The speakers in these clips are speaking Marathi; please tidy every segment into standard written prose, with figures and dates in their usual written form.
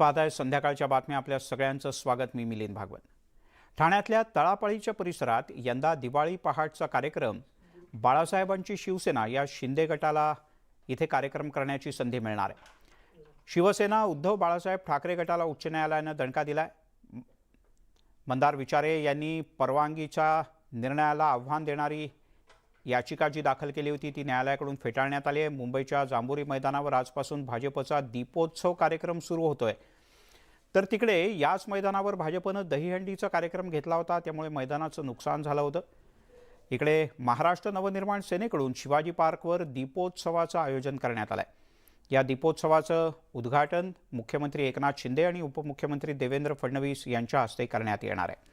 पाहताय संध्याकाळच्या बातम्या आपल्या सगळ्यांचं स्वागत. मी मिलिंद भागवत. ठाण्यातल्या तळापाळीच्या परिसरात यंदा दिवाळी पहाटचा कार्यक्रम बाळासाहेबांची शिवसेना या शिंदे गटाला इथे कार्यक्रम करण्याची संधी मिळणार आहे. शिवसेना उद्धव बाळासाहेब ठाकरे गटाला उच्च न्यायालयाने दणका दिलाय. मंदार विचारे यांनी परवानगीच्या निर्णयाला आव्हान देणारी याचिका जी दाखल केली होती ती न्यायालयाकडून फेटाळण्यात आली आहे. मुंबईच्या जांभुरी मैदानावर आजपासून भाजपचा दीपोत्सव कार्यक्रम सुरू होतोय. तर तिकडे याच मैदानावर भाजपनं दहीहंडीचा कार्यक्रम घेतला होता, त्यामुळे मैदानाचं नुकसान झालं होतं. इकडे महाराष्ट्र नवनिर्माण सेनेकडून शिवाजी पार्कवर दीपोत्सवाचं आयोजन करण्यात आलंय. या दीपोत्सवाचं उद्घाटन मुख्यमंत्री एकनाथ शिंदे आणि उपमुख्यमंत्री देवेंद्र फडणवीस यांच्या हस्ते करण्यात येणार आहे.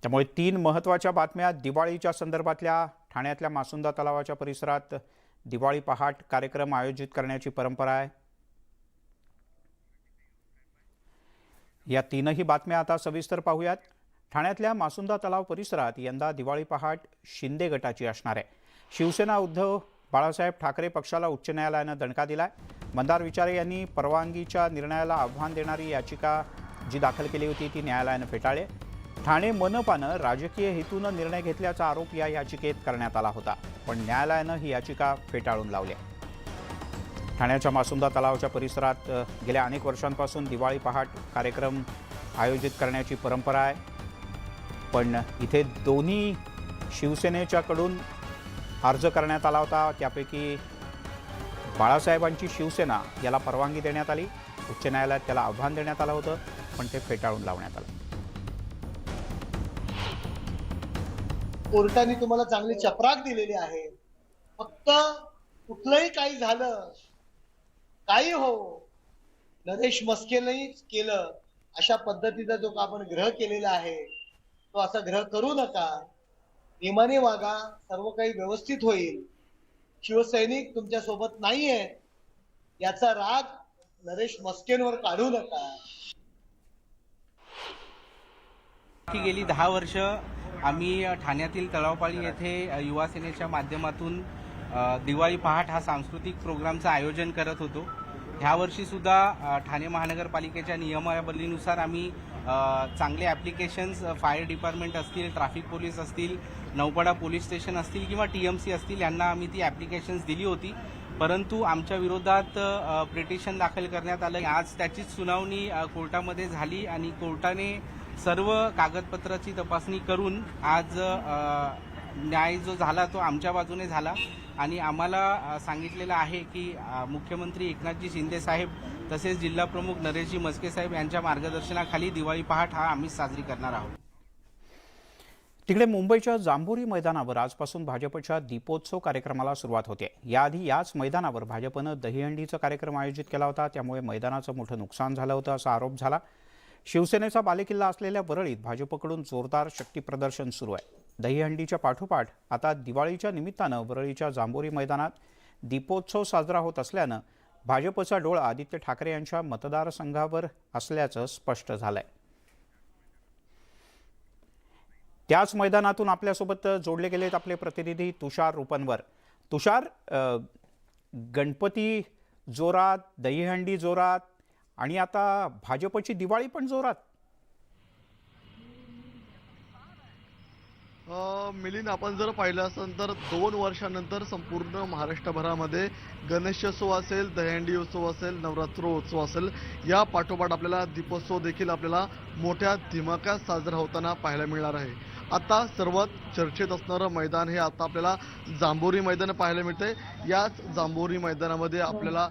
त्यामुळे तीन महत्त्वाच्या बातम्या. दिवाळीच्या संदर्भातल्या ठाण्यातल्या मासुंदा तलावाच्या परिसरात दिवाळी पहाट कार्यक्रम आयोजित करण्याची परंपरा आहे. या तीनही बातम्या आता सविस्तर पाहूयात. ठाण्यातल्या मासुंदा तलाव परिसरात यंदा दिवाळी पहाट शिंदे गटाची असणार आहे. शिवसेना उद्धव बाळासाहेब ठाकरे पक्षाला उच्च न्यायालयानं दणका दिलाय. मंदार विचारे यांनी परवानगीच्या निर्णयाला आव्हान देणारी याचिका जी दाखल केली होती ती न्यायालयानं फेटाळली. ठाणे मनपानं राजकीय हेतूनं निर्णय घेतल्याचा आरोप या याचिकेत करण्यात आला होता, पण न्यायालयानं ही याचिका फेटाळून लावली. ठाण्याच्या मासुंदा तलावाच्या परिसरात गेल्या अनेक वर्षांपासून दिवाळी पहाट कार्यक्रम आयोजित करण्याची परंपरा आहे, पण इथे दोन्ही शिवसेनेच्याकडून अर्ज करण्यात आला होता. त्यापैकी बाळासाहेबांची शिवसेना याला परवानगी देण्यात आली. उच्च न्यायालयात त्याला आव्हान देण्यात आलं होतं, पण ते फेटाळून लावण्यात आलं. कोर्टाने तुम्हाला चांगली चपराक दिलेली आहे. फक्त कुठलंही काही झालं, काही हो, नरेश मस्केनंही केलं अशा पद्धतीचा जो आपण ग्रह केलेला आहे तो असा ग्रह करू नका. नियमाने वागा, सर्व काही व्यवस्थित होईल. शिवसैनिक तुमच्या सोबत नाहीये याचा राग नरेश मस्केनवर काढू नका. गेली 10 वर्ष आम्ही ठाण्यातील तळावपाळी येथे युवा सेनेच्या माध्यमातून दिवाळी पहाट हा सांस्कृतिक प्रोग्रामचं आयोजन करत होतो. ह्या वर्षी सुद्धा ठाणे महानगरपालिकेच्या नियमावलीनुसार आम्ही चांगले ॲप्लिकेशन्स फायर डिपार्टमेंट असतील, ट्रॅफिक पोलीस असतील, नौपाडा पोलीस स्टेशन असतील किंवा TMC असतील यांना आम्ही ती ॲप्लिकेशन्स दिली होती. परंतु आमच्या विरोधात पिटिशन दाखल करण्यात आलं. आज त्याचीच सुनावणी कोर्टामध्ये झाली आणि कोर्टाने सर्व कागदपत्राची तपासणी करून आज न्याय जो झाला तो आमच्या बाजूने झाला आणि आम्हाला सांगितलेलं आहे की मुख्यमंत्री एकनाथजी शिंदे साहेब तसेच जिल्हाप्रमुख नरेशजी मस्के साहेब यांच्या मार्गदर्शनाखाली दिवाळी पहाट हा आम्ही साजरी करणार आहोत. तिकडे मुंबईच्या जांभुरी मैदानावर आजपासून भाजपच्या दीपोत्सव कार्यक्रमाला सुरुवात होते. याआधी याच मैदानावर भाजपनं दहीहंडीचा कार्यक्रम आयोजित केला होता, त्यामुळे मैदानाचं मोठं नुकसान झालं होतं असा आरोप झाला. शिवसेनेचा बालेकिल्ला असलेल्या वरळीत भाजपकडून जोरदार शक्ती प्रदर्शन सुरू आहे. दहीहंडीच्या पाठोपाठ आता दिवाळीच्या निमित्तानं वरळीच्या जांभोरी मैदानात दीपोत्सव साजरा होत असल्यानं भाजपचा डोळा आदित्य ठाकरे यांच्या मतदारसंघावर असल्याचं स्पष्ट झालंय. त्याच मैदानातून आपल्यासोबत जोडले गेलेत आपले प्रतिनिधी तुषार रुपनवर. तुषार, गणपती जोरात, दहीहंडी जोरात आणि आता भाजपची दिवाळी पण जोरात. मिलिंद, आपण जर पाहिलं असेल तर 2 वर्षानंतर संपूर्ण महाराष्ट्रभरामध्ये गणेशोत्सव असेल, दहीहंडी उत्सव असेल, नवरात्रोत्सव असेल, या पाठोपाठ आपल्याला दीपोत्सव देखील आपल्याला मोठ्या दिमाखात साजरा होताना पाहायला मिळणार आहे. आता सर्वात चर्चेत असणारं मैदान हे आता आपल्याला जांभोरी मैदान पाहायला मिळते. याच जांभोरी मैदानामध्ये आपल्याला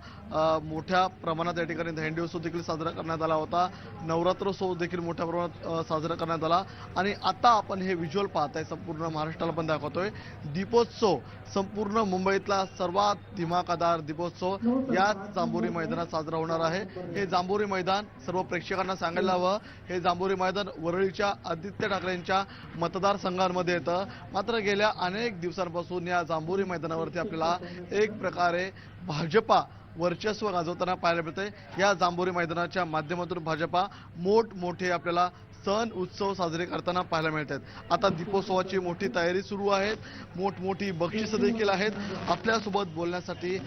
मोठ्या प्रमाणात या ठिकाणी दहीहंडी उत्सव देखील साजरा करण्यात आला होता. नवरात्रोत्सव देखील मोठ्या प्रमाणात साजरा करण्यात आला आणि आता आपण हे व्हिज्युअल पाहताय, संपूर्ण महाराष्ट्राला पण दाखवतोय. दीपोत्सव संपूर्ण मुंबईतला सर्वात धमाकेदार दीपोत्सव याच जांभोरी मैदानात साजरा होणार आहे. हे जांभोरी मैदान सर्व प्रेक्षकांना सांगायला हवं, हे जांभोरी मैदान वरळीच्या आदित्य ठाकरेंच्या मतदारसंघांमध्ये येतं. मात्र गेल्या अनेक दिवसांपासून या जांभोरी मैदानावरती आपल्याला एक प्रकारे भाजपा वर्चस्व गाजवताना पाहायला मिळते. या जांभोरी मैदानाच्या माध्यमातून भाजपा मोठमोठे आपल्याला सण उत्सव साजरे करताना पाहायला मिळतात. आता दीपोत्सवाची मोठी तयारी सुरू आहे, मोठमोठी बक्षिसं देखील आहेत. आपल्यासोबत बोलण्यासाठी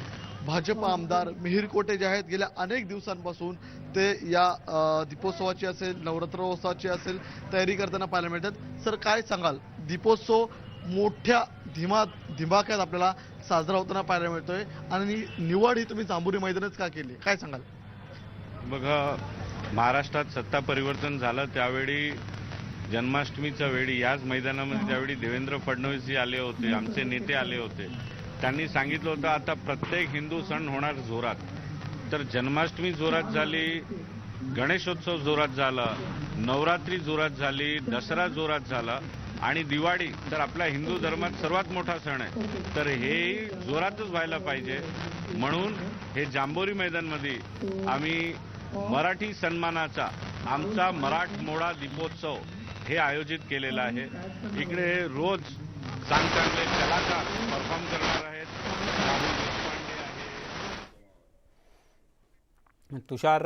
भाजप आमदार मिहिर कोटे जे आहेत गेल्या अनेक दिवसांपासून ते या दीपोत्सवाची असेल नवरात्रोत्सवाची असेल तयारी करताना पाहायला मिळतात. सर काय सांगाल, दीपोत्सव मोठ्या दिमाख्यात आपल्याला साजरा होताना पाहायला मिळतोय आणि निवड ही तुम्ही जांभुरी मैदानच का केली, काय सांगाल? बघा, महाराष्ट्रात सत्ता परिवर्तन झालं त्यावेळी जन्माष्टमीच्या वेळी याच मैदानामध्ये ज्यावेळी देवेंद्र फडणवीसजी आले होते, आमचे नेते आले होते, त्यांनी सांगितलं होतं आता प्रत्येक हिंदू सण होणार जोरात. तर जन्माष्टमी जोरात झाली, गणेशोत्सव जोरात झाला, नवरात्री जोरात झाली, दसरा जोरात झाला आणि दिवाळी तर आपल्या हिंदू धर्मात सर्वात मोठा सण आहे. तर हे जोरातच व्हायला पाहिजे म्हणून हे जांभोरी मैदानमध्ये आम्ही मराठी सन्मानाचा आमचा मराठमोळा दीपोत्सव हे आयोजित केलेलं आहे. इकडे रोज चांगले कलाकार परफॉर्म करणार आहेत. राहुल देशपांडे आहे. तुषार,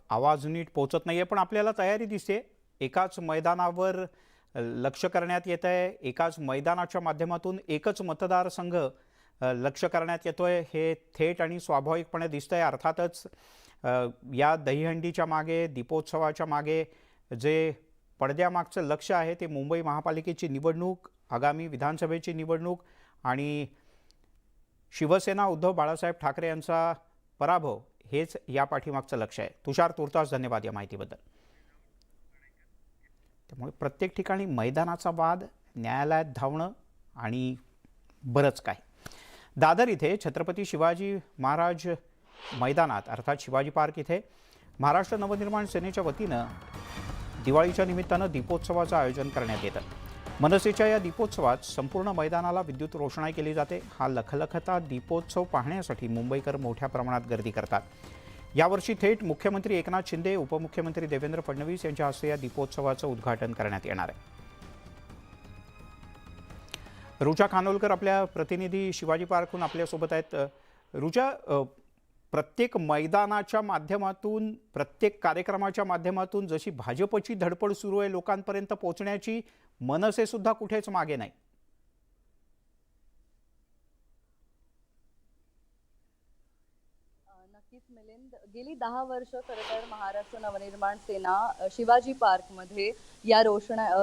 आवाज नीट पोहोचत नाहीये पण आपल्याला तयारी दिसते. एकाच मैदानावर लक्ष करण्यात येत आहे, एकाच मैदानाच्या माध्यमातून एकच मतदारसंघ लक्ष करण्यात येतोय. हे थेट आणि स्वाभाविकपणे दिसतंय. अर्थातच या दहीहंडीच्या मागे, दीपोत्सवाच्या मागे जे पडद्यामागचं लक्ष आहे ते मुंबई महापालिकेची निवडणूक, आगामी विधानसभेची निवडणूक आणि शिवसेना उद्धव बाळासाहेब ठाकरे यांचा पराभव हेच या पाठीमागचं लक्ष आहे. तुषार, तुर्तास धन्यवाद या माहितीबद्दल. त्यामुळे प्रत्येक ठिकाणी मैदानाचा वाद, न्यायालयात धावणं आणि बरंच काय. दादर इथे छत्रपती शिवाजी महाराज मैदानात अर्थात शिवाजी पार्क इथे महाराष्ट्र नवनिर्माण सेनेच्या वतीनं दिवाळीच्या निमित्तानं दीपोत्सवाचं आयोजन करण्यात येतं. मनसेच्या या दीपोत्सवात संपूर्ण मैदानाला विद्युत रोषणाई केली जाते. हा लखलखता दीपोत्सव पाहण्यासाठी मुंबईकर मोठ्या प्रमाणात गर्दी करतात. यावर्षी थेट मुख्यमंत्री एकनाथ शिंदे, उपमुख्यमंत्री देवेंद्र फडणवीस यांच्या हस्ते या दीपोत्सवाचं उद्घाटन करण्यात येणार आहे. रुचा खानोलकर आपल्या प्रतिनिधी शिवाजी पार्कहून आपल्यासोबत आहेत. रुचा, प्रत्येक मैदानाच्या माध्यमातून, प्रत्येक कार्यक्रमाच्या माध्यमातून जशी भाजपची धडपड सुरू आहे लोकांपर्यंत पोहोचण्याची, मनसे सुद्धा कुठेच मागे नाही. नक्कीच मिलिंद, गेली 10 वर्ष खरं तर महाराष्ट्र नवनिर्माण सेना शिवाजी पार्कमध्ये या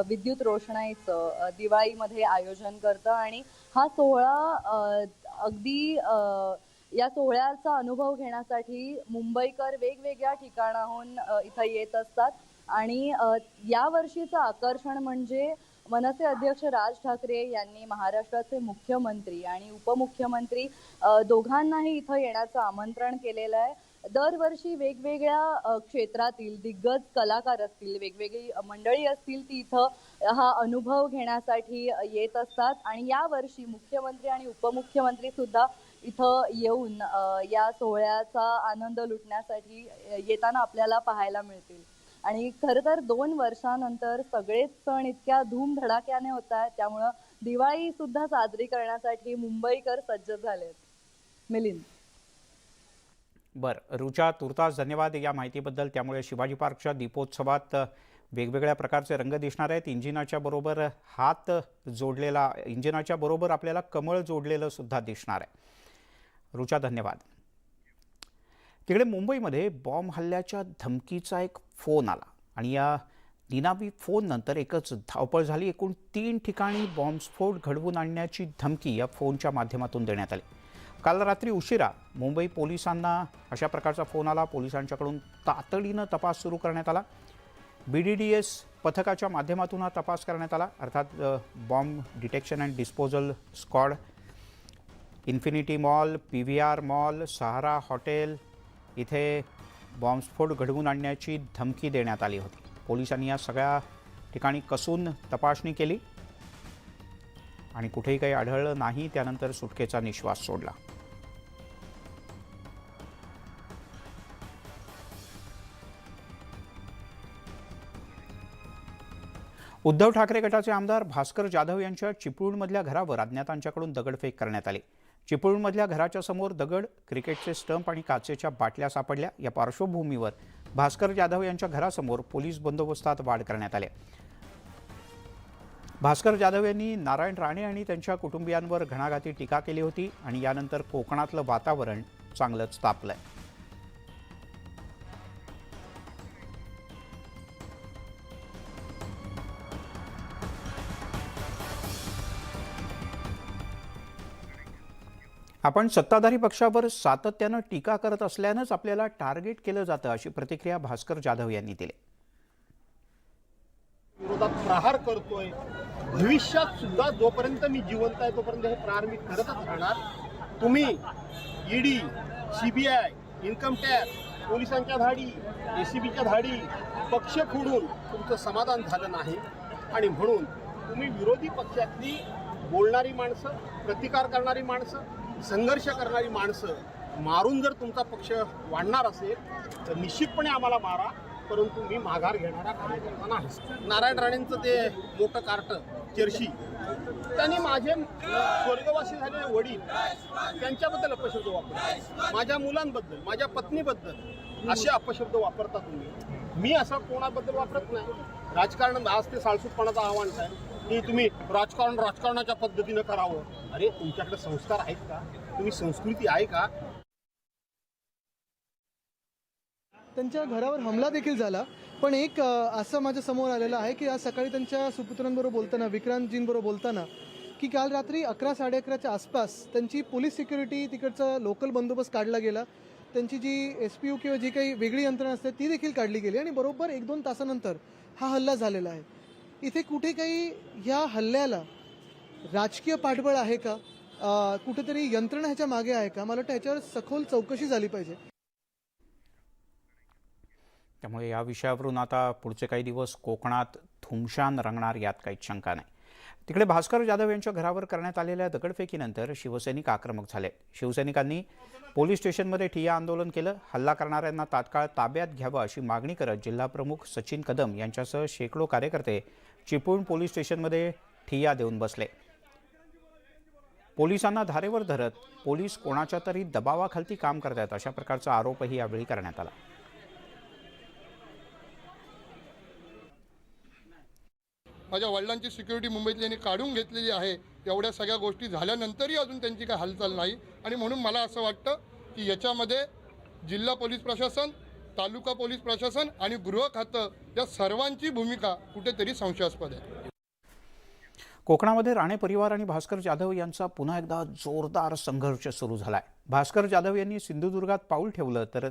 विद्युत रोषणाईचं दिवाळीमध्ये आयोजन करतं आणि हा सोहळा अगदी या सोहळ्याचा अनुभव घेण्यासाठी मुंबईकर वेगवेगळ्या ठिकाणाहून इथं येत असतात. आणि या वर्षीचं आकर्षण म्हणजे मनसे अध्यक्ष राज ठाकरे यांनी महाराष्ट्राचे मुख्यमंत्री आणि उपमुख्यमंत्री दोघांनाही इथं येण्याचं आमंत्रण केलेलं आहे. दरवर्षी वेगवेगळ्या क्षेत्रातील दिग्गज कलाकार असतील, वेगवेगळी मंडळी असतील, ती इथं हा अनुभव घेण्यासाठी येत असतात. आणि यावर्षी मुख्यमंत्री आणि उपमुख्यमंत्री सुद्धा इथं येऊन या सोहळ्याचा आनंद लुटण्यासाठी येताना आपल्याला पाहायला मिळतील. आणि खरं तर 2 वर्षानंतर सगळेच सण इतक्या धूमधडाक्याने होत आहेत, त्यामुळं दिवाळी सुद्धा साजरी करण्यासाठी मुंबईकर सज्ज झालेत. मिलिंद. बरं रुचा, तुर्तास धन्यवाद या माहितीबद्दल. त्यामुळे शिवाजी पार्कच्या दीपोत्सवात वेगवेगळ्या प्रकारचे रंग दिसणार आहेत. इंजिनाच्या बरोबर हात जोडलेला, इंजिनाच्या बरोबर आपल्याला कमळ जोडलेलं सुद्धा दिसणार आहे. रुचा, धन्यवाद. तिकडे मुंबईमध्ये बॉम्ब हल्ल्याच्या धमकीचा एक फोन आला आणि या निनावी फोननंतर एकच धावपळ झाली. एकूण 3 ठिकाणी बॉम्बस्फोट घडवून आणण्याची धमकी या फोनच्या माध्यमातून देण्यात आली. काल रात्री उशिरा मुंबई पोलिसांना अशा प्रकारचा फोन आला. पोलिसांच्याकडून तातडीनं तपास सुरू करण्यात आला. BDDS पथकाच्या माध्यमातून हा तपास करण्यात आला. अर्थात bomb detection and disposal squad, infinity mall, PVR mall, Sahara hotel इथे बॉम्बस्फोट घडवून आणण्याची धमकी देण्यात आली होती. पोलिसांनी या सगळ्या ठिकाणी कसून तपासणी केली आणि कुठेही काही आढळलं नाही. त्यानंतर सुटकेचा निश्वास सोडला. उद्धव ठाकरे गटाचे आमदार भास्कर जाधव यांच्या चिपळूणमधल्या घरावर अज्ञातांच्याकडून दगडफेक करण्यात आली. चिपळूणमधल्या घराच्या समोर दगड, क्रिकेटचे स्टंप आणि काचेच्या बाटल्या सापडल्या. या पार्श्वभूमीवर भास्कर जाधव यांच्या घरासमोर पोलीस बंदोबस्तात वाढ करण्यात आली. भास्कर जाधव यांनी नारायण राणे आणि त्यांच्या कुटुंबियांवर घणाघाती टीका केली होती आणि यानंतर कोकणातलं वातावरण चांगलंच तापलंय. आपण सत्ताधारी पक्षावर सातत्यानं टीका करत असल्यानंच आपल्याला टार्गेट केलं जातं, अशी प्रतिक्रिया भास्कर जाधव यांनी दिली. विरोधात प्रहार करतोय. भविष्यात सुद्धा जोपर्यंत मी जिवंत आहे तोपर्यंत हे प्रहार मी करतच राहणार. तुम्ही ईडी, सीबीआय, इन्कम टॅक्स, पोलिसांच्या धाडी, एसीबीच्या धाडी, पक्ष फोडून तुमचं समाधान झालं नाही आणि म्हणून तुम्ही विरोधी पक्षातली बोलणारी माणसं, प्रतिकार करणारी माणसं, संघर्ष करणारी माणसं मारून जर तुमचा पक्ष वाढणार असेल तर निश्चितपणे आम्हाला मारा, परंतु मी माघार घेणारा कार्यकर्ता नाही. नारायण राणेंचं ते मोठं कार्ट चर्शी, त्यांनी माझे स्वर्गवासी झालेले वडील त्यांच्याबद्दल अपशब्द वापरतात, माझ्या मुलांबद्दल, माझ्या पत्नीबद्दल असे अपशब्द वापरता तुम्ही. मी असं कोणाबद्दल वापरत नाही. राजकारण आज ते साळसूतपणाचं आव्हान आहे की तुम्ही राजकारणाच्या पद्धतीनं करावं. अरे तुमच्याकडे संस्कार आहेत का? तुम्ही संस्कृती आहे का? त्यांच्या घरावर हमला देखील झाला. पण एक असं माझ्या समोर आलेलं आहे की आज सकाळी त्यांच्या सुपुत्रांबरोबर बोलताना, विक्रांतजींबरोबर बोलताना, की काल रात्री 11-11:30च्या आसपास त्यांची पोलीस सिक्युरिटी, तिकडचा लोकल बंदोबस्त काढला गेला. त्यांची जी SPU किंवा जी काही वेगळी यंत्रणा असते ती देखील काढली गेली आणि बरोबर 1-2 तासानंतर हा हल्ला झालेला आहे. इथे कुठे काही ह्या हल्ल्याला राजकीय पाठबळ आहे का? कुठेतरी यंत्रणा ह्याच्या मागे आहे का? मला वाटतं ह्याच्यावर सखोल चौकशी झाली पाहिजे. त्यामुळे या विषयावरून आता पुढचे काही दिवस कोकणात धुमशान रंगणार यात काहीच शंका नाही. तिकडे भास्कर जाधव यांच्या घरावर करण्यात आलेल्या दगडफेकीनंतर शिवसैनिक आक्रमक झाले. शिवसैनिकांनी पोलीस स्टेशनमध्ये ठिय्या आंदोलन केलं. हल्ला करणाऱ्यांना तात्काळ ताब्यात घ्यावं अशी मागणी करत जिल्हाप्रमुख सचिन कदम यांच्यासह शेकडो कार्यकर्ते चिपळूण पोलीस स्टेशनमध्ये ठिय्या देऊन बसले. पोलिसांना धारेवर धरत पोलीस कोणाच्या तरी दबावाखाली काम करतात अशा प्रकारचा आरोपही यावेळी करण्यात आला. माझ्या वडिलांची सिक्युरिटी मुंबईतल्यांनी काढून घेतलेली आहे. एवढ्या सगळ्या गोष्टी झाल्यानंतरही अजून त्यांची काही हालचाल नाही आणि म्हणून मला असं वाटतं की याच्यामध्ये जिल्हा पोलीस प्रशासन, तालुका पोलीस प्रशासन आणि गृह खातं या सर्वांची भूमिका कुठेतरी संशयास्पद आहे. कोकणामध्ये राणे परिवार आणि भास्कर जाधव यांचा पुन्हा एकदा जोरदार संघर्ष सुरू झालाय. भास्कर जाधव यांनी सिंधुदुर्गात पाऊल ठेवलं तर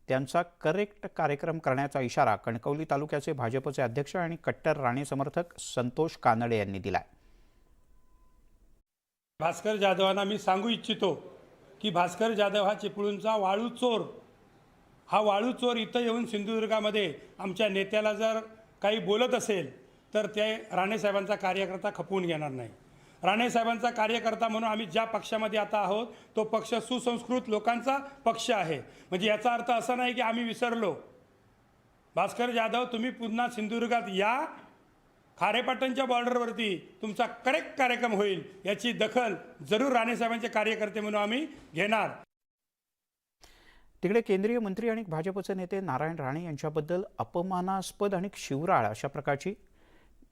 त्यांचा करेक्ट कार्यक्रम करण्याचा इशारा कणकवली तालुक्याचे भाजपचे अध्यक्ष आणि कट्टर राणे समर्थक संतोष कानडे यांनी दिलाय. भास्कर जाधवांना मी सांगू इच्छितो की भास्कर जाधव हा चिपळूणचा वाळू चोर, हा वाळू चोर इथं येऊन सिंधुदुर्गामध्ये आमच्या नेत्याला जर काही बोलत असेल तर ते राणेसाहेबांचा कार्यकर्ता खपवून घेणार नाही. राणेसाहेबांचा कार्यकर्ता म्हणून आम्ही ज्या पक्षामध्ये आता आहोत तो पक्ष सुसंस्कृत लोकांचा पक्ष आहे. म्हणजे याचा अर्थ असा नाही की आम्ही विसरलो. भास्कर जाधव, तुम्ही पुन्हा सिंधुदुर्गात या, खारेपाटणच्या बॉर्डरवरती तुमचा करेक्ट कार्यक्रम होईल याची दखल जरूर राणेसाहेबांचे कार्यकर्ते म्हणून आम्ही घेणार. तिकडे केंद्रीय मंत्री आणि भाजपचे नेते नारायण राणे यांच्याबद्दल अपमानास्पद आणि शिवराळ अशा प्रकारची,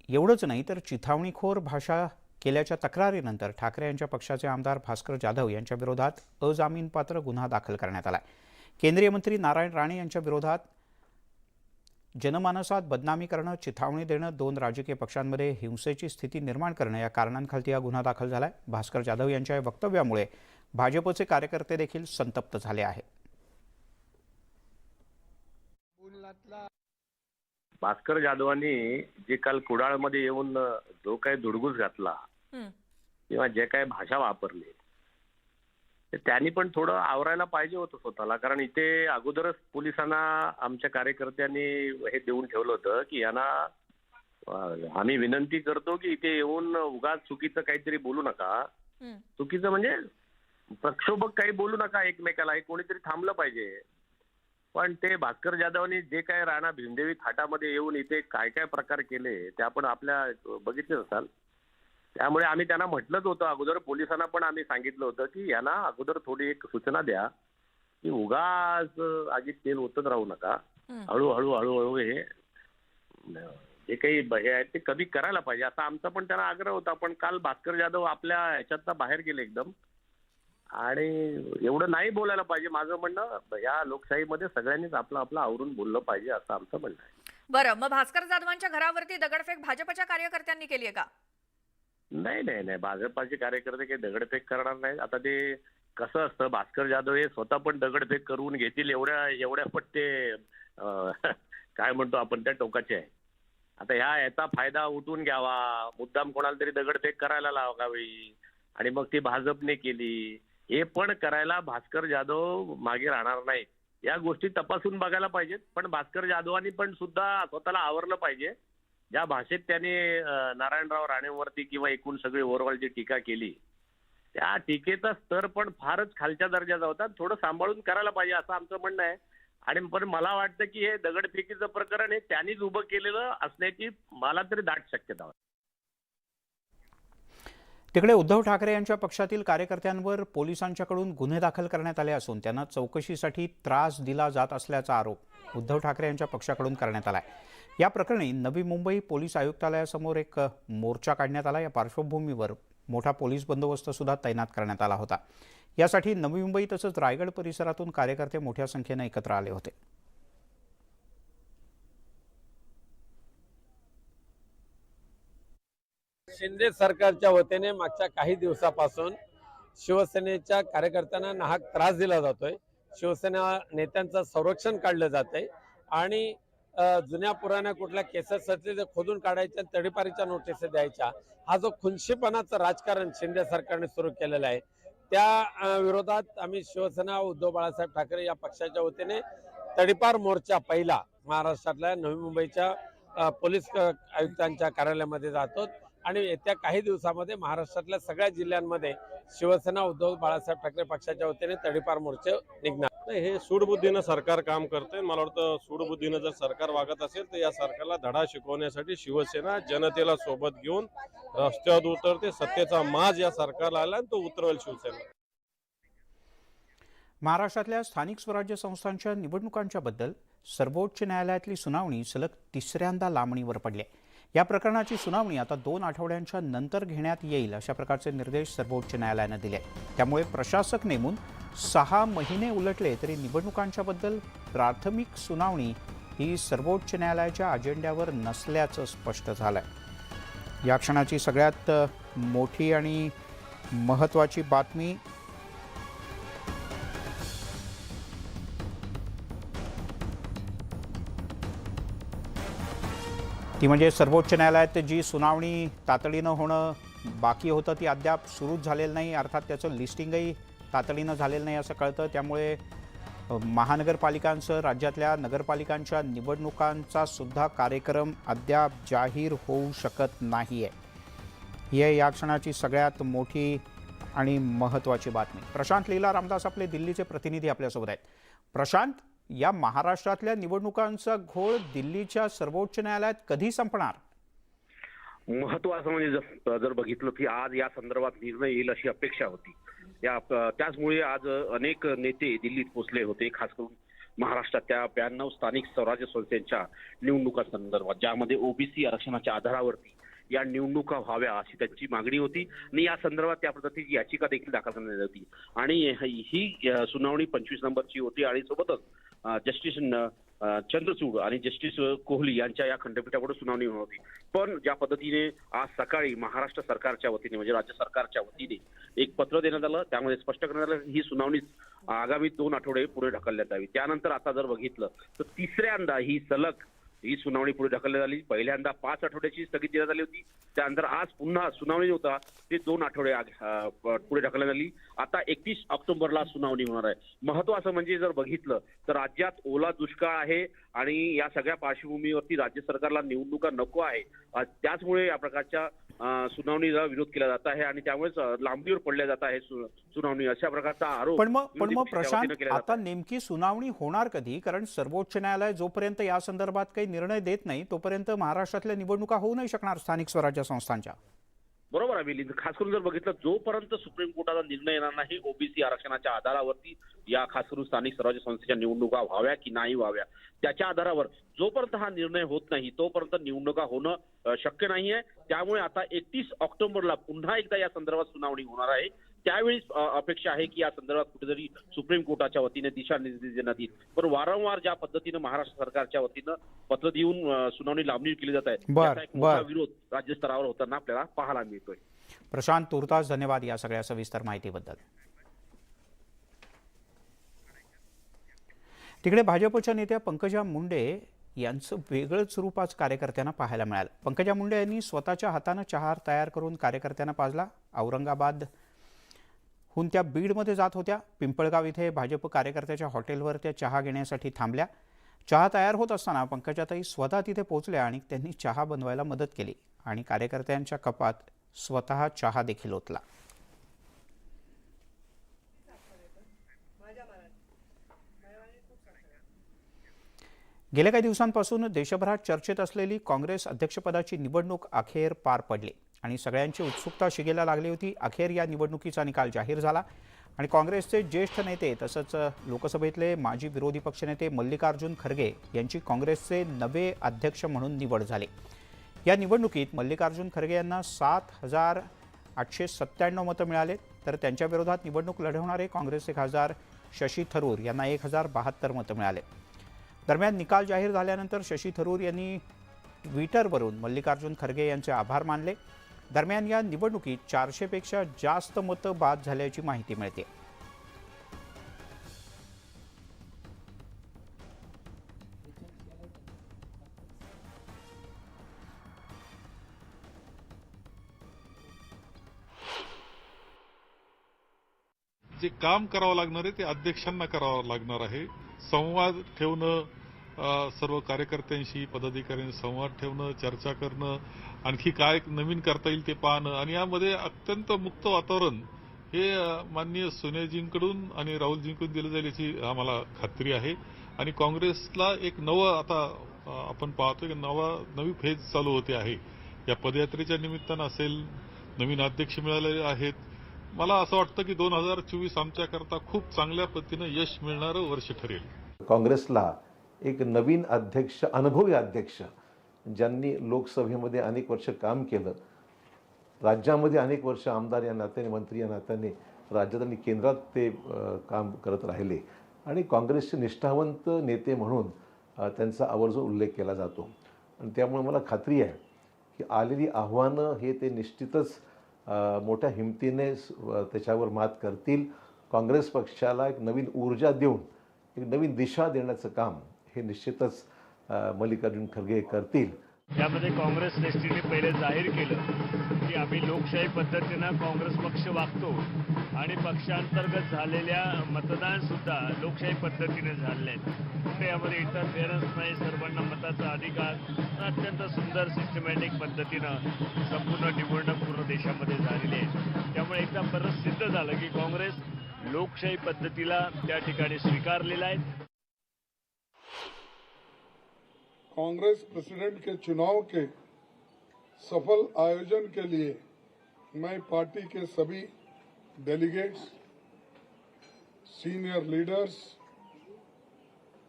एवढंच नाही तर चिथावणीखोर भाषा केल्याच्या तक्रारीनंतर ठाकरे यांच्या पक्षाचे आमदार भास्कर जाधव यांच्या विरोधात अजामीनपात्र गुन्हा दाखल करण्यात आला. केंद्रीय मंत्री नारायण राणे यांच्या विरोधात जनमानसात बदनामी करणं, चिथावणी देणं, 2 राजकीय पक्षांमध्ये हिंसेची स्थिती निर्माण करणं या कारणांखाली हा गुन्हा दाखल झालाय. भास्कर जाधव यांच्या या वक्तव्यामुळे भाजपचे कार्यकर्ते देखील संतप्त झाले आहेत. भास्कर जाधवांनी जे काल कुडाळमध्ये येऊन जो काही धुडगूस घातला किंवा जे काही भाषा वापरली त्यांनी पण थोडं आवरायला पाहिजे होतं स्वतःला. कारण इथे अगोदरच पोलिसांना आमच्या कार्यकर्त्यांनी हे देऊन ठेवलं होतं की यांना आम्ही विनंती करतो की इथे येऊन उगाच चुकीचं काहीतरी बोलू नका. चुकीचं म्हणजे प्रक्षोभक काही बोलू नका एकमेकाला. हे कोणीतरी थांबलं पाहिजे. पण ते भास्कर जाधवांनी जे काय राणा भिमदेवी थाटामध्ये येऊन इथे काय काय प्रकार केले ते आपण आपल्या बघितले असाल. त्यामुळे आम्ही त्यांना म्हटलंच होतं अगोदर, पोलिसांना पण आम्ही सांगितलं होतं की यांना अगोदर थोडी एक सूचना द्या की उगाच आगीत तेल ओतत राहू नका. हळूहळू हे जे काही हे आहे ते कमी करायला पाहिजे असा आमचा पण त्यांना आग्रह होता. पण काल भास्कर जाधव आपल्या ह्याच्यातनं बाहेर गेले एकदम, आणि एवढं नाही बोलायला पाहिजे. माझं म्हणणं, या लोकशाहीमध्ये सगळ्यांनीच आपलं आपलं आवरून बोललं पाहिजे असं आमचं म्हणणं आहे. बरं, मग भास्कर जाधवांच्या घरावरती दगडफेक भाजपच्या कार्यकर्त्यांनी केली आहे का? नाही नाही नाही, भाजपाचे कार्यकर्ते काही दगडफेक करणार नाहीत. आता ते कसं असतं, भास्कर जाधव हे स्वतः पण दगडफेक करून घेतील एवढ्या पण ते काय म्हणतो आपण त्या टोकाचे आहे. आता याचा फायदा उठून घ्यावा, मुद्दाम कोणाला तरी दगडफेक करायला लावावी आणि मग ती भाजपने केली, हे पण करायला भास्कर जाधव मागे राहणार नाही. या गोष्टी तपासून बघायला पाहिजेत. पण भास्कर जाधवांनी पण सुद्धा स्वतःला आवरलं पाहिजे. ज्या भाषेत त्याने नारायणराव राणेंवरती किंवा एकूण सगळी ओव्हरऑलची टीका केली, त्या टीकेचा स्तर पण फारच खालच्या दर्जाचा होता. थोडं सांभाळून करायला पाहिजे असं आमचं म्हणणं आहे. आणि पण मला वाटतं की हे दगडफेकीचं प्रकरण हे त्यांनीच उभं केलेलं असण्याची मला तरी दाट शक्यता आहे. तिकडे उद्धव ठाकरे यांच्या पक्षातील कार्यकर्त्यांवर पोलिसांच्याकडून गुन्हे दाखल करण्यात आले असून त्यांना चौकशीसाठी त्रास दिला जात असल्याचा आरोप उद्धव ठाकरे यांच्या पक्षाकडून करण्यात आला आहे. या प्रकरणी नवी मुंबई पोलीस आयुक्तालयासमोर एक मोर्चा काढण्यात आला. या पार्श्वभूमीवर मोठा पोलीस बंदोबस्त सुद्धा तैनात करण्यात आला होता. यासाठी नवी मुंबई तसंच रायगड परिसरातून कार्यकर्ते मोठ्या संख्येने एकत्र आले होते. शिंदे सरकारच्या वतीने मागच्या काही दिवसापासून शिवसेनेच्या कार्यकर्त्यांना नाहक त्रास दिला जातोय. शिवसेना नेत्यांचं संरक्षण काढलं जातंय आणि जुन्या पुराण्या कुठल्या केसेस असतील ते खोदून काढायच्या, तडीपारीच्या नोटीस द्यायच्या, हा जो खुनशीपणाचं राजकारण शिंदे सरकारने सुरू केलेलं आहे, त्या विरोधात आम्ही शिवसेना उद्धव बाळासाहेब ठाकरे या पक्षाच्या वतीने तडीपार मोर्चा पहिला महाराष्ट्रातल्या नवी मुंबईच्या पोलीस आयुक्तांच्या कार्यालयामध्ये जातो आणि येत्या काही दिवसामध्ये महाराष्ट्रातल्या सगळ्या जिल्ह्यांमध्ये शिवसेना उद्धव बाळासाहेब ठाकरे पक्षाच्या वतीने तडीपार मोर्चे निघणार. हे सूडबुद्धीनं सरकार काम करते. मला वाटतं सूडबुद्धीनं जर सरकार वागत असेल तर या सरकारला धडा शिकवण्यासाठी शिवसेना जनतेला सोबत घेऊन रस्त्यावर उतरते. सत्तेचा माज या सरकारला आला आणि तो उतरवेल शिवसेना. महाराष्ट्रातल्या स्थानिक स्वराज्य संस्थांच्या निवडणुकांच्या बद्दल सर्वोच्च न्यायालयातली सुनावणी सलग तिसऱ्यांदा लांबणीवर पडली. या प्रकरणाची सुनावणी आता 2 आठवड्यांच्या नंतर घेण्यात येईल अशा प्रकारचे निर्देश सर्वोच्च न्यायालयानं दिले. त्यामुळे प्रशासक नेमून 6 महिने उलटले तरी निवडणुकांच्या बद्दल प्राथमिक सुनावणी ही सर्वोच्च न्यायालयाच्या अजेंड्यावर नसल्याचं स्पष्ट झालंय. या क्षणाची सगळ्यात मोठी आणि महत्त्वाची बातमी ती म्हणजे सर्वोच्च न्यायालयात जी सुनावणी तातडीनं होणं बाकी होतं ती अद्याप सुरूच झालेलं नाही. अर्थात त्याचं लिस्टिंगही तातडीनं झालेलं नाही असं कळतं. त्यामुळे महानगरपालिकांसह राज्यातल्या नगरपालिकांच्या निवडणुकांचा सुद्धा कार्यक्रम अद्याप जाहीर होऊ शकत नाही आहे. ही आहे या क्षणाची सगळ्यात मोठी आणि महत्त्वाची बातमी. प्रशांत लीला रामदास आपले दिल्लीचे प्रतिनिधी आपल्यासोबत आहेत. प्रशांत, या महाराष्ट्रातल्या निवडणुकांचा घोळ दिल्लीच्या सर्वोच्च न्यायालयात कधी संपणार? महत्वाचं म्हणजे जर बघितलं की आज या संदर्भात निर्णय येईल अशी अपेक्षा होती. त्याचमुळे आज अनेक नेते दिल्लीत पोहोचले होते, खास करून महाराष्ट्रातल्या 92 स्थानिक स्वराज्य संस्थांच्या निवडणुकांसंदर्भात, ज्यामध्ये ओबीसी आरक्षणाच्या आधारावरती या निवडणुका व्हाव्या अशी त्यांची मागणी होती आणि या संदर्भात त्या पद्धतीची याचिका देखील दाखल करण्यात आली होती. आणि ही सुनावणी 25 नंबरची होती आणि सोबतच जस्टिस चंद्रचूड आणि जस्टिस कोहली यांच्या या खंडपीठापुढे सुनावणी होणार होती. पण ज्या पद्धतीने आज सकाळी महाराष्ट्र सरकारच्या वतीने म्हणजे राज्य सरकारच्या वतीने एक पत्र देण्यात आलं, त्यामध्ये स्पष्ट करण्यात आलं ही सुनावणी आगामी 2 आठवडे पुढे ढकलण्यात यावी. त्यानंतर आता जर बघितलं तर तिसऱ्यांदा ही सलग ही सुनावणी पुढे ढकलण्यात आली. पहिल्यांदा 5 आठवड्याची स्थगिती देण्यात आली होती. त्यानंतर आज पुन्हा सुनावणी होता ते 2 आठवडे पुढे ढकलण्यात आली. आता 31 ऑक्टोबरला सुनावणी होणार आहे. महत्वाचं म्हणजे जर बघितलं तर राज्यात ओला दुष्काळ आहे आणि या सगळ्या पार्श्वभूमीवरती राज्य सरकारला निवडणुका नको आहे. त्याचमुळे या प्रकारच्या सुनावणीला विरोध केला जात आहे आणि त्यामुळेच लांबणीवर पडल्या जात आहे सुनावणी, अशा प्रकारचा आरोप. पण मग प्रशांत, आता नेमकी सुनावणी होणार कधी? कारण सर्वोच्च न्यायालय जोपर्यंत या संदर्भात काही निर्णय देत नाही तोपर्यंत महाराष्ट्रातल्या निवडणुका होऊ नाही शकणार स्थानिक स्वराज्य संस्थांच्या. बरोबर आहे मिलिंद. खास करून जर बघितलं, जोपर्यंत सुप्रीम कोर्टाचा निर्णय येणार नाही ओबीसी आरक्षणाच्या आधारावरती या खास करून स्थानिक स्वराज्य संस्थेच्या निवडणुका व्हाव्या की नाही व्हाव्या, त्याच्या आधारावर जोपर्यंत हा निर्णय होत नाही तोपर्यंत निवडणुका होणं शक्य नाहीये. त्यामुळे आता 31 ऑक्टोबरला पुन्हा एकदा या संदर्भात सुनावणी होणार आहे. त्यावेळी अपेक्षा आहे की या संदर्भात कुठेतरी सुप्रीम कोर्टाच्या वतीने दिशानिर्देश देण्यात येईल. पण वारंवार ज्या पद्धतीनं महाराष्ट्र सरकारच्या वतीनं पत्र देऊन सुनावणी लांबणी केली जात आहे, त्याचा एक मोठा विरोध राज्य स्तरावर होताना आपल्याला पाहायला मिळतोय. प्रशांत तुर्तास धन्यवाद या सगळ्या सविस्तर माहितीबद्दल. तिकडे भाजपच्या नेत्या पंकजा मुंडे यांचं वेगळंच रूप आज कार्यकर्त्यांना पाहायला मिळालं. पंकजा मुंडे यांनी स्वतःच्या हातानं चहा तयार करून कार्यकर्त्यांना पाजला. औरंगाबादहून त्या बीडमध्ये जात होत्या. पिंपळगाव इथे भाजप कार्यकर्त्याच्या हॉटेलवर त्या चहा घेण्यासाठी थांबल्या. चहा तयार होत असताना पंकजाताई स्वतः तिथे पोहोचल्या आणि त्यांनी चहा बनवायला मदत केली आणि कार्यकर्त्यांच्या कपात स्वतः चहा देखील ओतला. गेल्या काही दिवसांपासून देशभरात चर्चेत असलेली काँग्रेस अध्यक्षपदाची निवडणूक अखेर पार पडली आणि सगळ्यांची उत्सुकता शिगेला लागली होती. अखेर या निवडणुकीचा निकाल जाहीर झाला आणि काँग्रेसचे ज्येष्ठ नेते तसंच लोकसभेतले माजी विरोधी पक्षनेते मल्लिकार्जुन खरगे यांची काँग्रेसचे नवे अध्यक्ष म्हणून निवड झाली. या निवडणुकीत मल्लिकार्जुन खरगे यांना 7,897 मतं मिळाले, तर त्यांच्या विरोधात निवडणूक लढवणारे काँग्रेसचे खासदार शशी थरूर यांना 1,072 मतं मिळाले. दरम्यान निकाल जाहीर झाल्यानंतर शशी थरूर यांनी ट्विटरवरून मल्लिकार्जुन खरगे यांचे आभार मानले. दरम्यान या निवडणुकीत 400 पेक्षा जास्त मतं बाद झाल्याची माहिती मिळते. जे काम करावं लागणार आहे ते अध्यक्षांना करावं लागणार आहे. संवाद ठेवणं, सर्व कार्यकर्त्यांशी पदाधिकाऱ्यांशी संवाद ठेवणं, चर्चा करणं, आणखी काय नवीन करता येईल ते पाहणं आणि यामध्ये अत्यंत मुक्त वातावरण हे माननीय सोनियाजींकडून आणि राहुलजींकडून दिलं जाईल याची आम्हाला खात्री आहे. आणि काँग्रेसला एक नवं आता आपण पाहतोय की नवी फेज चालू होते आहे. या पदयात्रेच्या निमित्तानं असेल, नवीन अध्यक्ष मिळालेले आहेत. मला असं वाटतं की 2024 आमच्याकरता खूप चांगल्या पद्धतीनं यश मिळणारं वर्ष ठरेल. काँग्रेसला एक नवीन अध्यक्ष, अनुभवी अध्यक्ष, ज्यांनी लोकसभेमध्ये अनेक वर्ष काम केलं, राज्यामध्ये अनेक वर्ष आमदार या नात्याने, मंत्री या नात्याने राज्यात आणि केंद्रात ते काम करत राहिले आणि काँग्रेसचे निष्ठावंत नेते म्हणून त्यांचा आवर्जून उल्लेख केला जातो. आणि त्यामुळे मला खात्री आहे की आलेली आव्हानं हे ते निश्चितच मोठ्या हिमतीने त्याच्यावर मात करतील. काँग्रेस पक्षाला एक नवीन ऊर्जा देऊन एक नवीन दिशा देण्याचं काम हे निश्चितच मल्लिकार्जुन खरगे करतील. यामध्ये काँग्रेस नेत्यांनी पहिले जाहीर केलं की आम्ही लोकशाही पद्धतीनं काँग्रेस पक्ष वागतो आणि पक्षांतर्गत झालेल्या मतदान सुद्धा लोकशाही पद्धतीने झाले आहेत. ते यामध्ये इंटरफेरन्स नाही, सर्वांना मताचा अधिकार, अत्यंत सुंदर सिस्टमॅटिक पद्धतीनं संपूर्ण निवडणूक पूर्ण देशामध्ये झालेली आहे. त्यामुळे एकदा परत सिद्ध झालं की काँग्रेस लोकशाही पद्धतीला त्या ठिकाणी स्वीकारलेला आहे. कांग्रेस प्रेसिडेंट के चुनाव के सफल आयोजन के लिए मैं पार्टी के सभी डेलीगेट्स, सीनियर लीडर्स,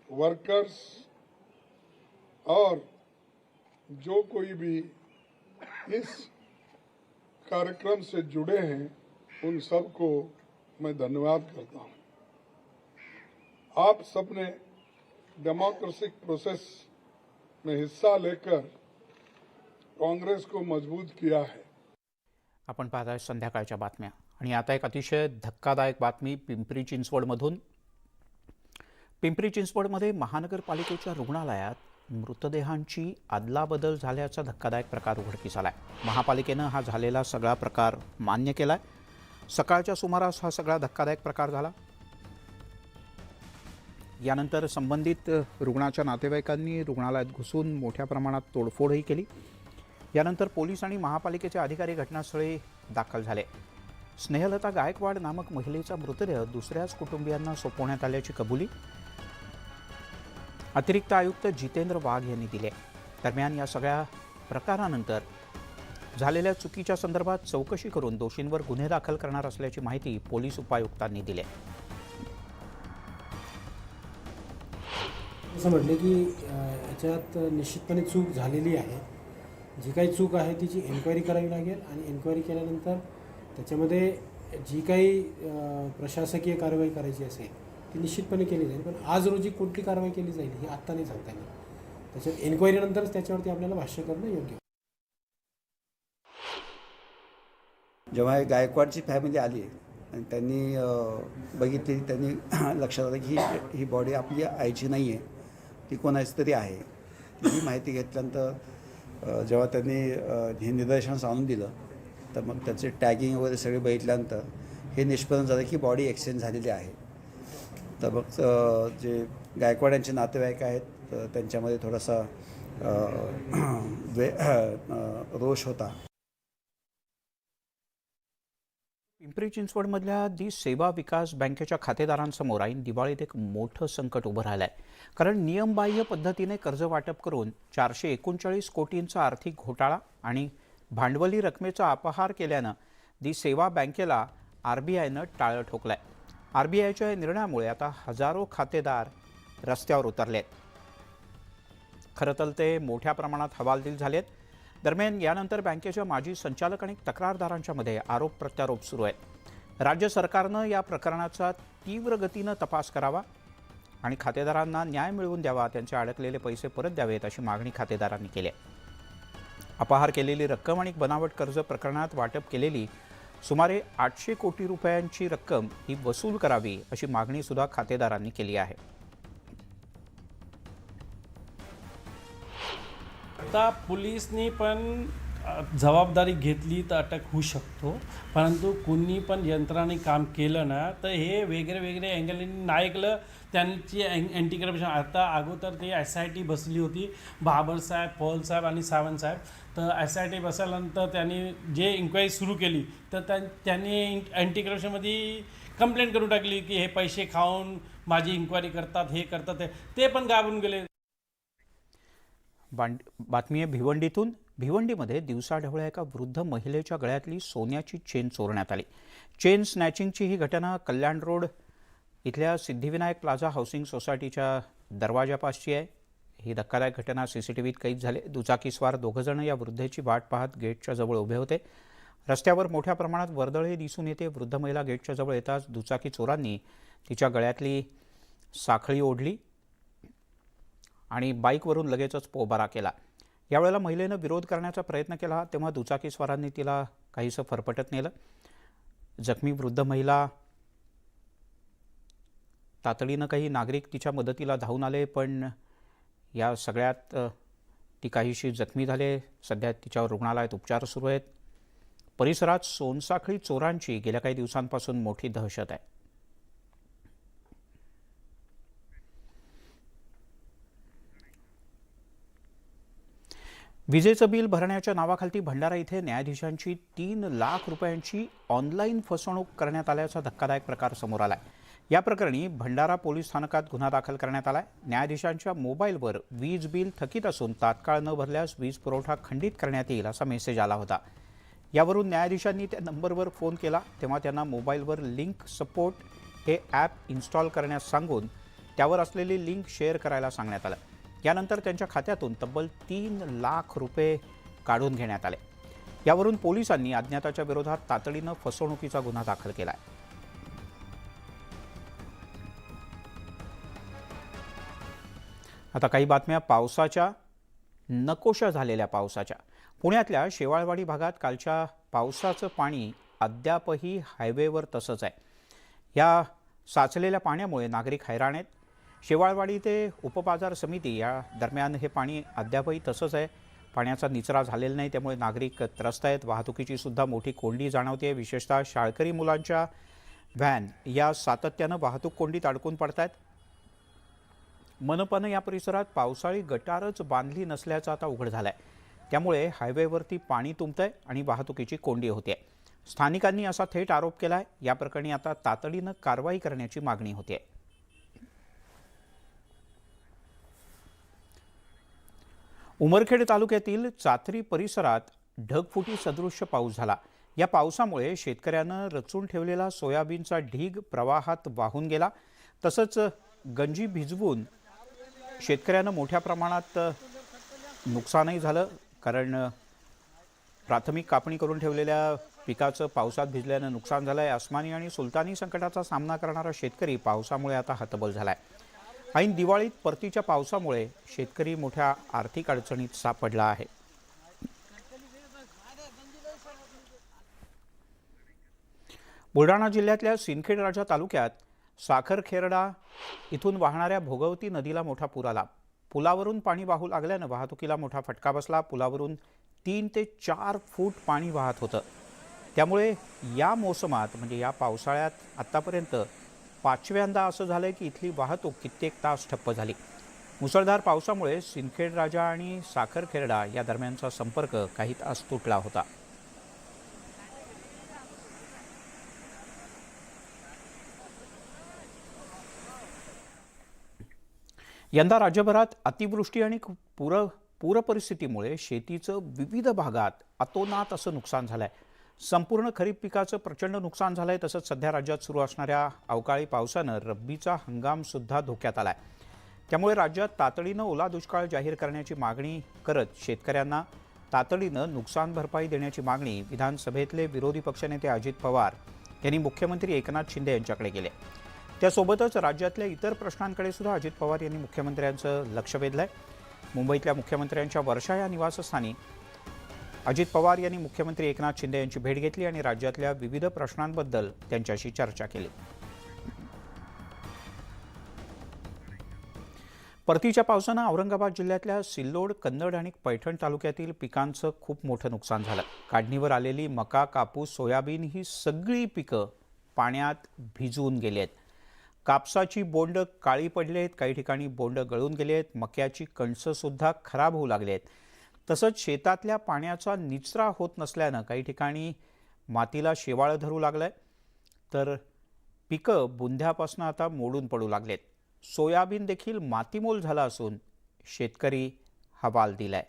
वर्कर्स और जो कोई भी इस कार्यक्रम से जुड़े हैं उन सबको मैं धन्यवाद करता हूं. आप सबने डेमोक्रेटिक प्रोसेस में हिस्सा लेकर कांग्रेस को मजबूत किया है. आपण पाहताय संध्याकाळच्या बातम्या आणि आता एक अतिशय धक्कादायक बातमी पिंपरी चिंचवडमधून. पिंपरी चिंचवडमध्ये महानगरपालिकेच्या रुग्णालयात मृतदेहांची अदलाबदल झाल्याचा धक्कादायक प्रकार उघडकीस आलाय. महापालिकेनं हा झालेला सगळा प्रकार मान्य केलाय. सकाळच्या सुमारास हा सगळा धक्कादायक प्रकार झाला. यानंतर संबंधित रुग्णाच्या नातेवाईकांनी रुग्णालयात घुसून मोठ्या प्रमाणात तोडफोडही केली. यानंतर पोलीस आणि महापालिकेचे अधिकारी घटनास्थळी दाखल झाले. स्नेहलता गायकवाड नामक महिलेचा मृतदेह दुसऱ्याच कुटुंबियांना सोपवण्यात आल्याची कबुली अतिरिक्त आयुक्त जितेंद्र वाघ यांनी दिली. दरम्यान या सगळ्या प्रकारानंतर झालेल्या चुकीच्या संदर्भात चौकशी करून दोषींवर गुन्हे दाखल करणार असल्याची माहिती पोलीस उपायुक्तांनी दिली आहे. असं म्हटलं की याच्यात निश्चितपणे चूक झालेली आहे. जी काही चूक आहे तिची एन्क्वायरी करावी लागेल आणि एन्क्वायरी केल्यानंतर त्याच्यामध्ये जी काही प्रशासकीय कारवाई करायची असेल ती निश्चितपणे केली जाईल. पण आज रोजी कोणती कारवाई केली जाईल हे आत्ता नाही सांगता येईल. त्याच्यात एन्क्वायरीनंतरच त्याच्यावरती आपल्याला भाष्य करणं योग्य. जेव्हा गायकवाडची फॅमिली आली आणि त्यांनी बघितली, त्यांनी लक्षात आलं की ही बॉडी आपली आईची नाही आहे, ती कोणाची तरी आहे. ही माहिती घेतल्यानंतर जेव्हा त्यांनी हे निदर्शनास आणून दिलं तर मग त्याचे टॅगिंग वगैरे सगळे बघितल्यानंतर हे निष्पन्न झालं की बॉडी एक्सचेंज झालेली आहे. तर मग जे गायकवाड यांचे नातेवाईक आहेत त्यांच्यामध्ये थोडासा रोष होता. पिंपरी चिंचवडमधल्या दी सेवा विकास बँकेच्या खातेदारांसमोर ऐन दिवाळीत एक मोठं संकट उभं राहिलं आहे. कारण नियमबाह्य पद्धतीने कर्ज वाटप करून 439 कोटींचा आर्थिक घोटाळा आणि भांडवली रकमेचा अपहार केल्यानं दी सेवा बँकेला RBIनं टाळं ठोकलंय. RBIच्या या निर्णयामुळे आता हजारो खातेदार रस्त्यावर उतरले आहेत. खरं तर ते मोठ्या प्रमाणात हवालदिल झालेत. दरम्यान यानंतर बँकेच्या माजी संचालक आणि तक्रारदारांच्या मध्ये आरोप प्रत्यारोप सुरू आहेत. राज्य सरकारनं या प्रकरणाचा तीव्र गतीनं तपास करावा आणि खातेदारांना न्याय मिळवून द्यावा, त्यांचे अडकलेले पैसे परत द्यावेत अशी मागणी खातेदारांनी केली आहे. अपहार केलेली रक्कम आणि बनावट कर्ज प्रकरणात वाटप केलेली सुमारे 800 कोटी रुपयांची रक्कम ही वसूल करावी अशी मागणी सुद्धा खातेदारांनी केली आहे. आता पोलिसनी पण जबाबदारी घेतली तर अटक होऊ शकतो, परंतु कुणी पण यंत्राने काम केलं ना तर हे वेगळे अँगलनी नाही ऐकलं त्यांची अँटी करप्शन. आता अगोदर ते SIT बसली होती, बाबर साहेब, पॉल साहेब आणि सावंत साहेब. तर SIT बसल्यानंतर त्यांनी जे इन्क्वायरी सुरू केली तर त्यांनी अँटी करप्शनमध्ये कंप्लेंट करून टाकली की हे पैसे खाऊन माझी इन्क्वायरी करतात, हे करतात, ते पण गाबून गेले. बातमी आहे भिवंडीतून. भिवंडीमध्ये दिवसाढवळ्या एका वृद्ध महिलेच्या गळ्यातली सोन्याची चेन चोरण्यात आली. चेन स्नॅचिंगची ही घटना कल्याण रोड इथल्या सिद्धिविनायक प्लाझा हाऊसिंग सोसायटीच्या दरवाजापासची आहे. ही धक्कादायक घटना CCTVत कैद झाली. दुचाकीस्वार दोघंजण या वृद्धेची वाट पाहत गेटच्या जवळ उभे होते. रस्त्यावर मोठ्या प्रमाणात वर्दळही दिसून येते. वृद्ध महिला गेटच्या जवळ येताच दुचाकी चोरांनी तिच्या गळ्यातली साखळी ओढली आणि बाईकवरून लगेचच पोबारा केला. यावेळेला महिलेनं विरोध करण्याचा प्रयत्न केला तेव्हा दुचाकीस्वारांनी तिला काहीसं फरफटत नेलं. जखमी वृद्ध महिला तातडीनं काही नागरिक तिच्या मदतीला धावून आले, पण या सगळ्यात ती काहीशी जखमी झाले. सध्या तिच्यावर रुग्णालयात उपचार सुरू आहेत. परिसरात सोनसाखळी चोरांची गेल्या काही दिवसांपासून मोठी दहशत आहे. विजेचं बिल भरण्याच्या नावाखाली भंडारा इथे न्यायाधीशांची 3 लाख रुपयांची ऑनलाईन फसवणूक करण्यात आल्याचा धक्कादायक प्रकार समोर आलाय. या प्रकरणी भंडारा पोलीस स्थानकात गुन्हा दाखल करण्यात आलाय. न्यायाधीशांच्या मोबाईलवर वीज बिल थकीत असून तात्काळ न भरल्यास वीज पुरवठा खंडित करण्यात येईल असा मेसेज आला होता. यावरून न्यायाधीशांनी त्या नंबरवर फोन केला तेव्हा त्यांना मोबाईलवर लिंक सपोर्ट हे ॲप इन्स्टॉल करण्यास सांगून त्यावर असलेली लिंक शेअर करायला सांगण्यात आलं. यानंतर त्यांच्या खात्यातून तब्बल 3 लाख रुपये काढून घेण्यात आले. यावरून पोलिसांनी अज्ञाताच्या विरोधात तातडीनं फसवणुकीचा गुन्हा दाखल केला आहे. आता काही बातम्या पावसाच्या, नकोशा झालेल्या पावसाच्या. पुण्यातल्या शेवाळवाडी भागात कालच्या पावसाचं पाणी अद्यापही हायवेवर तसंच आहे. या साचलेल्या पाण्यामुळे नागरिक हैराण आहेत. शेवाळवाडी ते उपबाजार समिती या दरम्यान हे पाणी अद्यापही तसंच आहे. पाण्याचा निचरा झालेला नाही, त्यामुळे नागरिक त्रस्त आहेत. वाहतुकीची सुद्धा मोठी कोंडी जाणवते. विशेषतः शाळकरी मुलांच्या व्हॅन या सातत्यानं वाहतूक कोंडीत अडकून पडत आहेत. मनपानं या परिसरात पावसाळी गटारच बांधली नसल्याचं आता उघड झालं आहे. त्यामुळे हायवेवरती पाणी तुंबतंय आणि वाहतुकीची कोंडी होते. स्थानिकांनी असा थेट आरोप केला आहे. या प्रकरणी आता तातडीनं कारवाई करण्याची मागणी होते. उमरखेड तालुक्यातील चातरी परिसरात ढगफुटी सदृश्य पाऊस झाला. या पावसामुळे शेतकऱ्यानं रचून ठेवलेला सोयाबीनचा ढीग प्रवाहात वाहून गेला. तसंच गंजी भिजवून शेतकऱ्यानं मोठ्या प्रमाणात नुकसानही झालं. कारण प्राथमिक कापणी करून ठेवलेल्या पिकाचं पावसात भिजल्यानं नुकसान झालं आहे. अस्मानी आणि सुलतानी संकटाचा सामना करणारा शेतकरी पावसामुळे आता हतबल झाला आहे. ऐन दिवाळीत परतीच्या पावसामुळे शेतकरी मोठ्या आर्थिक अडचणीत सापडला आहे. बुलढाणा जिल्ह्यातल्या सिंदखेड राजा तालुक्यात साखरखेरडा इथून वाहणाऱ्या भोगवती नदीला मोठा पूर आला. पुलावरून पाणी वाहू लागल्यानं वाहतुकीला मोठा फटका बसला. पुलावरून 3 ते 4 फूट पाणी वाहत होतं. त्यामुळे या मोसमात म्हणजे या पावसाळ्यात आत्तापर्यंत 5व्यांदा असं झालंय की इथली वाहतूक कित्येक तास ठप्प झाली. मुसळधार पावसामुळे सिंदखेड राजा आणि साखरखेरडा या दरम्यानचा संपर्क काही तास तुटला होता. यंदा राज्यभरात अतिवृष्टी आणि पूर परिस्थितीमुळे शेतीचं विविध भागात अतोनात असं नुकसान झालंय. संपूर्ण खरीप पिकाचं प्रचंड नुकसान झालंय. तसंच सध्या राज्यात सुरू असणाऱ्या अवकाळी पावसानं रब्बीचा हंगाम सुद्धा धोक्यात आलाय. त्यामुळे राज्यात तातडीनं ओला दुष्काळ जाहीर करण्याची मागणी करत शेतकऱ्यांना तातडीनं नुकसान भरपाई देण्याची मागणी विधानसभेतले विरोधी पक्षनेते अजित पवार यांनी मुख्यमंत्री एकनाथ शिंदे यांच्याकडे केली. त्यासोबतच राज्यातल्या इतर प्रश्नांकडे सुद्धा अजित पवार यांनी मुख्यमंत्र्यांचं लक्ष वेधलंय. मुंबईतल्या मुख्यमंत्र्यांच्या वर्षा या निवासस्थानी अजित पवार यांनी मुख्यमंत्री एकनाथ शिंदे यांची भेट घेतली आणि राज्यातल्या विविध प्रश्नांबद्दल त्यांच्याशी चर्चा केली. परतीच्या पावसानं औरंगाबाद जिल्ह्यातल्या सिल्लोड, कन्नड आणि पैठण तालुक्यातील पिकांचं खूप मोठं नुकसान झालं. काढणीवर आलेली मका, कापूस, सोयाबीन ही सगळी पिकं पाण्यात भिजून गेली आहेत. कापसाची बोंड काळी पडली आहेत. काही ठिकाणी बोंड गळून गेली आहेत. मक्याची कणसं सुद्धा खराब होऊ लागली आहेत. तसंच शेतातल्या पाण्याचा निचरा होत नसल्यानं काही ठिकाणी मातीला शेवाळं धरू लागलंय. तर पिकं बुंध्यापासून आता मोडून पडू लागलेत. सोयाबीन देखील मातीमोल झाला असून शेतकरी हवाल दिलाय.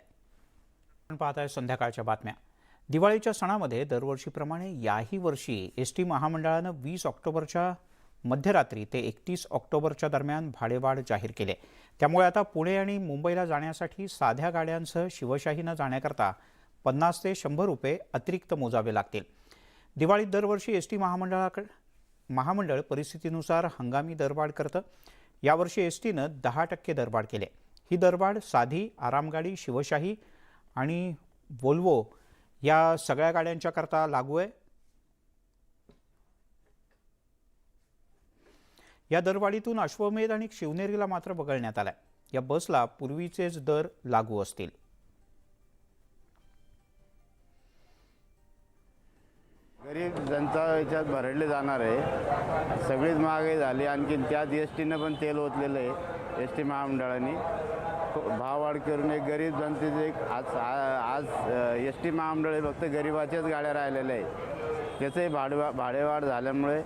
आपण पाहताय संध्याकाळच्या बातम्या. दिवाळीच्या सणामध्ये दरवर्षीप्रमाणे याही वर्षी एसटी महामंडळानं 20 ऑक्टोबरच्या मध्यरात्री ते 31 ऑक्टोबरच्या दरम्यान भाडेवाढ जाहीर केले. त्यामुळे आता पुणे आणि मुंबईला जाण्यासाठी साध्या गाड्यांसह शिवशाहीनं जाण्याकरता 50 ते 100 रुपये अतिरिक्त मोजावे लागतील. दिवाळीत दरवर्षी एसटी महामंडळ परिस्थितीनुसार हंगामी दरवाढ करतं. यावर्षी एसटीनं 10% दरवाढ केले. ही दरवाढ साधी, आरामगाडी, शिवशाही आणि वोल्वो या सगळ्या गाड्यांच्या करता लागू आहे. या दरवाढीतून अश्वमेध आणि शिवनेरीला मात्र वगळण्यात आलाय. या बसला पूर्वीचेच दर लागू असतील. गरीब जनता याच्यात भरडले जाणार आहे. सगळीच महागाई झाली. आणखी त्यात एसटीनं पण तेल ओतलेलं आहे. एस टी महामंडळाने भाववाढ करून एक गरीब जनतेचे आज एस टी महामंडळ फक्त गरिबाच्याच गाड्या राहिलेल्या आहे. त्याचंही भाडेवाढ झाल्यामुळे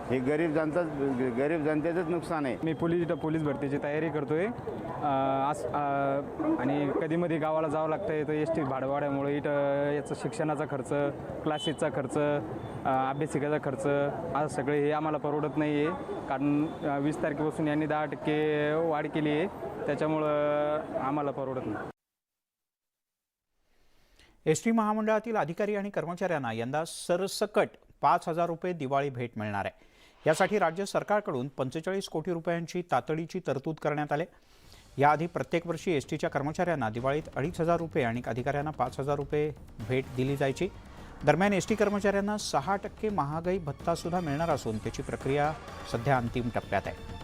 हे गरीब जनतेचंच नुकसान आहे. मी पोलीस भरतीची तयारी करतोय आणि कधीमध्ये गावाला जावं लागतंय. तर एस टी भाडवाड्यामुळे इथं याचं शिक्षणाचा खर्च, क्लासेसचा खर्च, अभ्यासिकेचा खर्च आज सगळे हे आम्हाला परवडत नाही आहे. कारण 20 तारखेपासून यांनी 10% वाढ केली आहे. त्याच्यामुळं आम्हाला परवडत नाही. एस टी महामंडळातील अधिकारी आणि कर्मचाऱ्यांना यंदा सरसकट 5,000 रुपये दिवाळी भेट मिळणार आहे. यासाठी राज्य सरकारकडून 45 कोटी रुपयांची तातडीची तरतूद करण्यात आली. याआधी प्रत्येक वर्षी एस टीच्या कर्मचाऱ्यांना दिवाळीत 2,500 रुपये आणि अधिकाऱ्यांना 5,000 रुपये भेट दिली जायची. दरम्यान एस टी कर्मचाऱ्यांना 6% महागाई भत्तासुद्धा मिळणार असून त्याची प्रक्रिया सध्या अंतिम टप्प्यात आहे.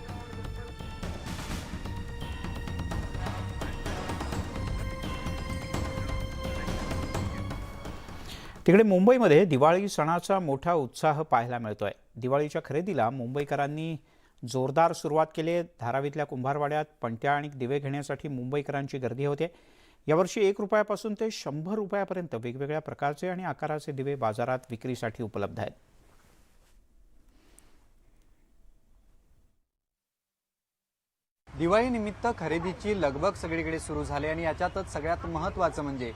तिकडे मुंबईमध्ये दिवाळी सणाचा मोठा उत्साह पाहायला मिळतोय. दिवाळीच्या खरेदीला मुंबईकरांनी जोरदार सुरुवात केली आहे. धारावीतल्या कुंभारवाड्यात पणत्या आणि दिवे घेण्यासाठी मुंबईकरांची गर्दी होते. यावर्षी 1 रुपयापासून ते 100 रुपयापर्यंत वेगवेगळ्या प्रकारचे आणि आकाराचे दिवे बाजारात विक्रीसाठी उपलब्ध आहेत. दिवाळीनिमित्त खरेदीची लगबग सगळीकडे सुरू झाली आणि याच्यातच सगळ्यात महत्त्वाचं म्हणजे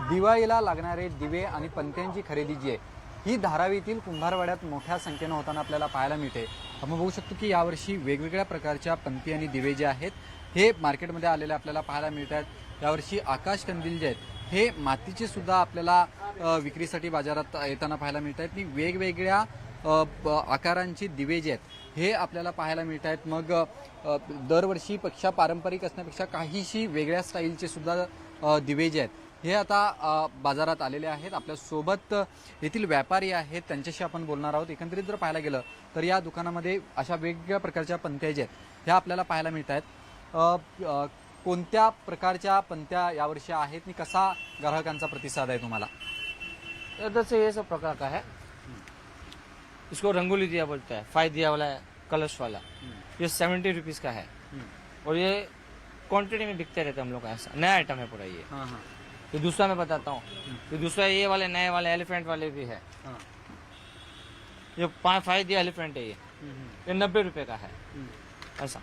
दिवाळीला लागणारे दिवे आणि पणत्यांची खरेदी जी आहे ही धारावीतील कुंभारवाड्यात मोठ्या संख्येनं होताना आपल्याला पाहायला मिळते. आपण बघू शकतो की यावर्षी वेगवेगळ्या प्रकारच्या पणती आणि दिवे जे आहेत हे मार्केटमध्ये आलेले आपल्याला पाहायला मिळतात. यावर्षी आकाश कंदील जे आहेत हे मातीचे सुद्धा आपल्याला विक्रीसाठी बाजारात येताना पाहायला मिळत आहेत. आणि वेगवेगळ्या आकारांची दिवे जे आहेत हे आपल्याला पाहायला मिळत आहेत. मग दरवर्षीपेक्षा पारंपरिक असण्यापेक्षा काहीशी वेगळ्या स्टाईलचे सुद्धा दिवे जे आहेत हे आता बाजारात आलेले आहेत. आपल्यासोबत येथील व्यापारी आहेत, त्यांच्याशी आपण बोलणार आहोत. एकंदरीत जर पाहायला गेलं तर या दुकानामध्ये अशा वेगवेगळ्या प्रकारच्या पंत्या ज्या आहेत ह्या आपल्याला पाहायला मिळत आहेत. कोणत्या प्रकारच्या पंत्या यावर्षी आहेत आणि कसा ग्राहकांचा प्रतिसाद आहे तुम्हाला? इधर से ये सब प्रकार का है. इसको रंगोली दिया बोलता है, 5 दिया वाला है, कलश वाला. ये 70 रुपीज़ का है और ये क्वांटिटी में बिकते रहते हम लोग का. ऐसा नया आइटम है पूरा ये. ये दूसरा मैं बताता हूँ. ये दूसरा ये वाले नए वाले एलिफेंट वाले भी है. ये 5 दिया एलिफेंट है. ये 90 रुपये का है. ऐसा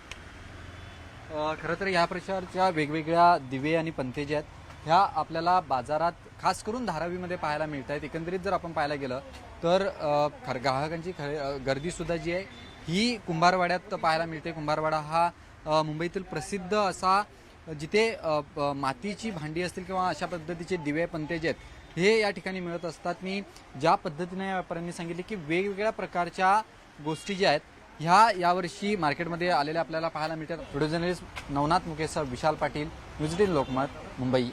खरं तर या प्रकारच्या वेगवेगळ्या दिवे आणि पंते जे आहेत ह्या आपल्याला बाजारात खास करून धारावीमध्ये पाहायला मिळत आहेत. एकंदरीत जर आपण पाहायला गेलं तर ग्राहकांची गर्दीसुद्धा जी आहे ही कुंभारवाड्यात पाहायला मिळते. कुंभारवाडा हा मुंबईतील प्रसिद्ध असा जिथे मातीची भांडी असतील किंवा अशा पद्धतीचे दिवे पंते जे आहेत हे या ठिकाणी मिळत असतात. मी ज्या पद्धतीने व्यापाऱ्यांनी सांगितले की वेगवेगळ्या प्रकारच्या गोष्टी ज्या आहेत ह्या यावर्षी मार्केटमध्ये आलेल्या आपल्याला पाहायला मिळतात. Video journalist Navnath Mukesh, Vishal Patil, news 18 Lokmat, Mumbai.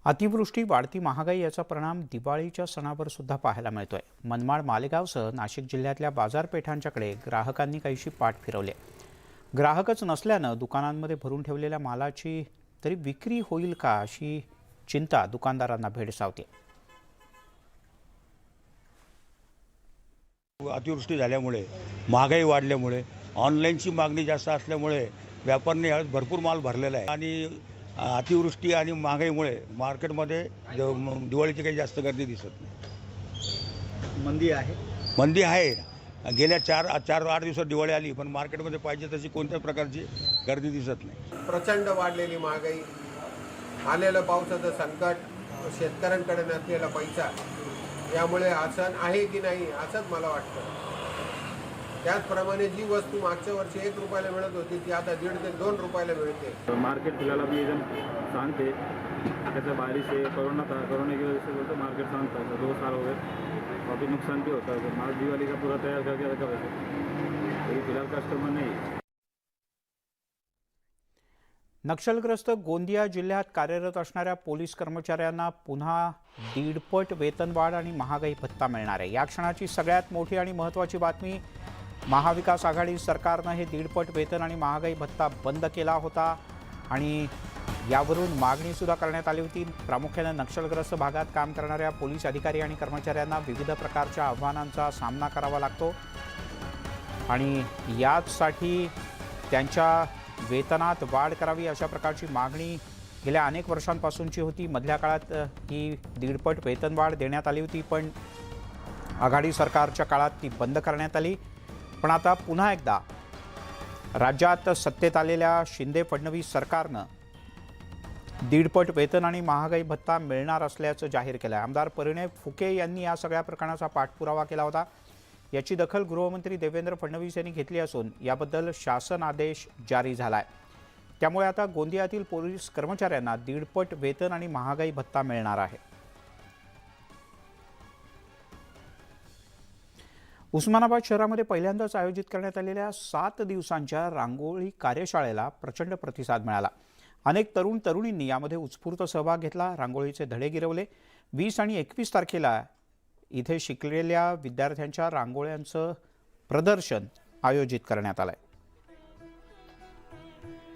अतिवृष्टी, वाढती महागाई याचा परिणाम दिवाळीच्या सणावर सुद्धा पाहायला मिळतोय. मनमाड, मालेगावसह नाशिक जिल्ह्यातल्या बाजारपेठांच्याकडे ग्राहकांनी काहीशी पाठ फिरवली. ग्राहकच नसल्यानं दुकानांमध्ये भरून ठेवलेल्या मालाची तरी विक्री होईल का अशी चिंता दुकानदारांना भेडसावते. अतिवृष्टी झाल्यामुळे, महागाई वाढल्यामुळे, ऑनलाईनची मागणी जास्त असल्यामुळे व्यापाऱ्यांनी यावेळेस भरपूर माल भरलेला आहे. आणि अतिवृष्टी आणि महागाईमुळे मार्केटमध्ये दिवाळीची काही जास्त गर्दी दिसत नाही. मंदी आहे. मंदी आहे. गेल्या 4-8 दिवसात दिवाळी आली, पण मार्केटमध्ये पाहिजे तशी कोणत्याच प्रकारची गर्दी दिसत नाही. प्रचंड वाढलेली महागाई, आलेलं पावसाचं संकट, शेतकऱ्यांकडे नसलेला पैसा, यामुळे हा सण आहे की नाही असंच मला वाटतं. त्याचप्रमाणे जी वस्तू मागच्या वर्षी 1 रुपयाला मिळत होती ती आता 1.5 ते 2 रुपयाला मिळते. मार्केट फिलहाल अभी एकदम शांत है. जैसे बारिश है, कोरोना था, कोरोना की वजह से बोलते मार्केट शांत था. 2 साल हो गए, काफ़ी नुकसान भी होता है. माल दिवाली का पूरा तैयार करके रखा वैसे फिलहाल कस्टमर नहीं. नक्षलग्रस्त गोंदिया जिल्ह्यात कार्यरत असणाऱ्या पोलीस कर्मचाऱ्यांना पुन्हा 1.5 पट वेतनवाढ आणि महागाई भत्ता मिळणार आहे. या क्षणाची सगळ्यात मोठी आणि महत्त्वाची बातमी, महाविकास आघाडी सरकारनं हे 1.5 पट वेतन आणि महागाई भत्ता बंद केला होता आणि यावरून मागणीसुद्धा करण्यात आली होती. प्रामुख्याने नक्षलग्रस्त भागात काम करणाऱ्या पोलीस अधिकारी आणि कर्मचाऱ्यांना विविध प्रकारच्या आव्हानांचा सामना करावा लागतो आणि यासाठी त्यांच्या वेतनात वाढ करावी अशा प्रकारची मागणी गेल्या अनेक वर्षांपासूनची होती. मधल्या काळात ही 1.5 पट वेतनवाढ देण्यात आली होती, पण आघाडी सरकारच्या काळात ती बंद करण्यात आली. पण आता पुन्हा एकदा राज्यात सत्तेत आलेल्या शिंदे फडणवीस सरकारनं 1.5 पट वेतन आणि महागाई भत्ता मिळणार असल्याचं जाहीर केलं आहे. आमदार परिणय फुके यांनी या सगळ्या प्रकरणाचा पाठपुरावा केला होता. याची दखल गृहमंत्री देवेंद्र फडणवीस यांनी घेतली असून याबद्दल शासन आदेश जारी झाला आहे. त्यामुळे आता गोंदियातील पोलीस कर्मचाऱ्यांना 1.5 पट वेतन आणि महागाई भत्ता मिळणार आहे. उस्मानाबाद शहरामध्ये पहिल्यांदाच आयोजित करण्यात आलेल्या 7 दिवसांच्या रांगोळी कार्यशाळेला प्रचंड प्रतिसाद मिळाला. अनेक तरुण तरुणींनी यामध्ये उत्स्फूर्त सहभाग घेतला, रांगोळीचे धडे गिरवले. 20 आणि 21 तारखेला इथे शिकलेल्या विद्यार्थ्यांच्या रांगोळ्यांचं प्रदर्शन आयोजित करण्यात आलं आहे.